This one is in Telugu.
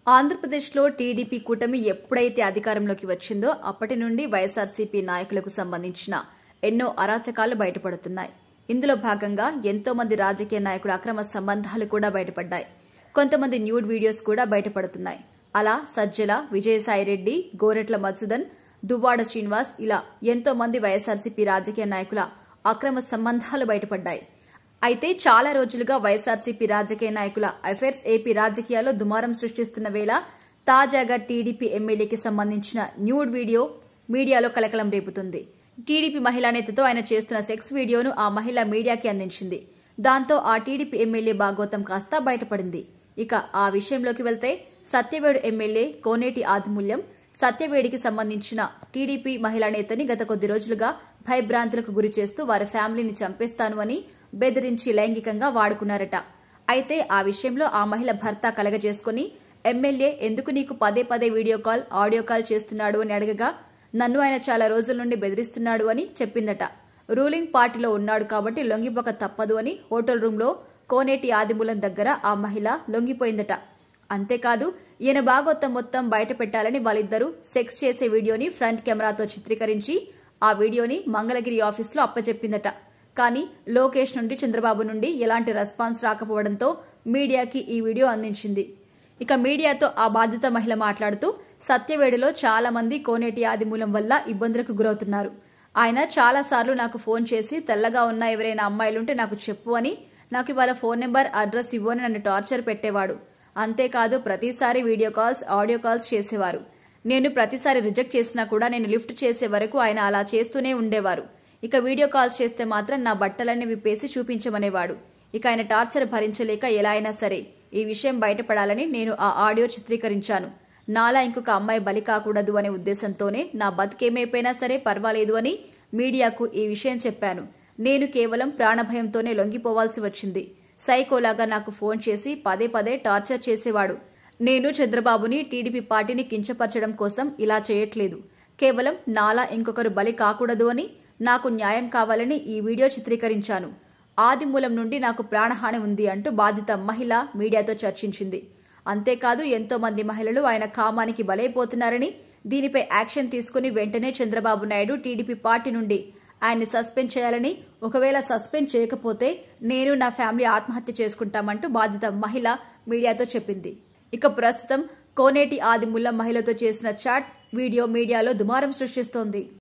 ఆంధ్రప్రదేశ్లో టీడీపీ కూటమి ఎప్పుడైతే అధికారంలోకి వచ్చిందో అప్పటి నుండి వైఎస్ఆర్సీపీ నాయకులకు సంబంధించిన ఎన్నో అరాచకాలు బయటపడుతున్నాయి. ఇందులో భాగంగా ఎంతో మంది రాజకీయ నాయకుల అక్రమ సంబంధాలు కూడా బయటపడ్డాయి. కొంతమంది న్యూడ్ వీడియోస్ కూడా బయటపడుతున్నాయి. అలా సజ్జల, విజయసాయిరెడ్డి, గోరెట్ల మధుసూదన్, దువ్వాడ శ్రీనివాస్ ఇలా ఎంతో మంది వైఎస్ఆర్సీపీ రాజకీయ నాయకుల అక్రమ సంబంధాలు బయటపడ్డాయి. అయితే చాలా రోజులుగా వైఎస్ఆర్సీపీ రాజకీయ నాయకుల అఫైర్స్ ఏపీ రాజకీయాల్లో దుమారం సృష్టిస్తున్న వేళ తాజాగా టీడీపీ ఎమ్మెల్యేకి సంబంధించిన న్యూడ్ వీడియో మీడియాలో కలకలం రేపుతుంది. టీడీపీ మహిళా నేతతో ఆయన చేస్తున్న సెక్స్ వీడియోను ఆ మహిళ మీడియాకి అందించింది. దాంతో ఆ టీడీపీ ఎమ్మెల్యే భాగోతం కాస్త బయటపడింది. ఇక ఆ విషయంలోకి వెళ్తే సత్యవేడు ఎమ్మెల్యే కోనేటి ఆదిమూల్యం సత్యవేడికి సంబంధించిన టీడీపీ మహిళా నేతని గత కొద్ది రోజులుగా భయభ్రాంతులకు గురి చేస్తూ వారి ఫ్యామిలీని చంపేస్తాను అని బెదిరించి లైంగికంగా వాడుకున్నారట. అయితే ఆ విషయంలో ఆ మహిళ భర్త కలగజేసుకుని ఎమ్మెల్యే ఎందుకు నీకు పదే పదే వీడియో కాల్, ఆడియో కాల్ చేస్తున్నాడు అని అడగగా నన్ను ఆయన చాలా రోజుల నుండి బెదిరిస్తున్నాడు అని చెప్పిందట. రూలింగ్ పార్టీలో ఉన్నాడు కాబట్టి లొంగిపోక తప్పదు అని హోటల్ రూంలో కోనేటి ఆదిమూలం దగ్గర ఆ మహిళ లొంగిపోయిందట. అంతేకాదు ఈయన భాగోతం మొత్తం బయట పెట్టాలని వాళ్ళిద్దరూ సెక్స్ చేసే వీడియోని ఫ్రంట్ కెమెరాతో చిత్రీకరించి ఆ వీడియోని మంగళగిరి ఆఫీసులో అప్పచెప్పిందట. కానీ లోకేష్ నుండి, చంద్రబాబు నుండి ఎలాంటి రెస్పాన్స్ రాకపోవడంతో మీడియాకి ఈ వీడియో అందించింది. ఇక మీడియాతో ఆ బాధిత మహిళ మాట్లాడుతూ సత్యవేడులో చాలా మంది కోనేటి ఆదిమూలం వల్ల ఇబ్బందులకు గురవుతున్నారు. ఆయన చాలాసార్లు నాకు ఫోన్ చేసి తెల్లగా ఉన్న ఎవరైనా అమ్మాయిలుంటే నాకు చెప్పు అని, నాకు ఇవాళ ఫోన్ నెంబర్, అడ్రస్ ఇవ్వు అని నన్ను టార్చర్ పెట్టేవాడు. అంతేకాదు ప్రతిసారి వీడియో కాల్స్, ఆడియో కాల్స్ చేసేవారు. నేను ప్రతిసారి రిజెక్ట్ చేసినా కూడా నేను లిఫ్ట్ చేసే వరకు ఆయన అలా చేస్తూనే ఉండేవారు. ఇక వీడియో కాల్స్ చేస్తే మాత్రం నా బట్టలన్నీ విప్పేసి చూపించమనేవాడు. ఇక ఆయన టార్చర్ భరించలేక ఎలా అయినా సరే ఈ విషయం బయటపడాలని నేను ఆ ఆడియో చిత్రీకరించాను. నాలా ఇంకొక అమ్మాయి బలి కాకూడదు అనే ఉద్దేశంతోనే నా బతికేమైపోయినా సరే పర్వాలేదు అని మీడియాకు ఈ విషయం చెప్పాను. నేను కేవలం ప్రాణభయంతోనే లొంగిపోవాల్సి వచ్చింది. సైకోలాగా నాకు ఫోన్ చేసి పదే పదే టార్చర్ చేసేవాడు. నేను చంద్రబాబుని, టీడీపీ పార్టీని కించపరచడం కోసం ఇలా చేయట్లేదు. కేవలం నాలా ఇంకొకరు బలి కాకూడదు అని, నాకు న్యాయం కావాలని ఈ వీడియో చిత్రీకరించాను. ఆదిమూలం నుండి నాకు ప్రాణహాని ఉంది అంటూ బాధిత మహిళ మీడియాతో చర్చించింది. అంతేకాదు ఎంతో మంది మహిళలు ఆయన కామానికి బలైపోతున్నారని, దీనిపై యాక్షన్ తీసుకుని వెంటనే చంద్రబాబు నాయుడు టీడీపీ పార్టీ నుండి ఆయన్ని సస్పెండ్ చేయాలని, ఒకవేళ సస్పెండ్ చేయకపోతే నేను, నా ఫ్యామిలీ ఆత్మహత్య చేసుకుంటామంటూ బాధిత మహిళ మీడియాతో చెప్పింది. ఇక ప్రస్తుతం కోనేటి ఆదిమూలం మహిళతో చేసిన చాట్ వీడియో మీడియాలో దుమారం సృష్టిస్తోంది.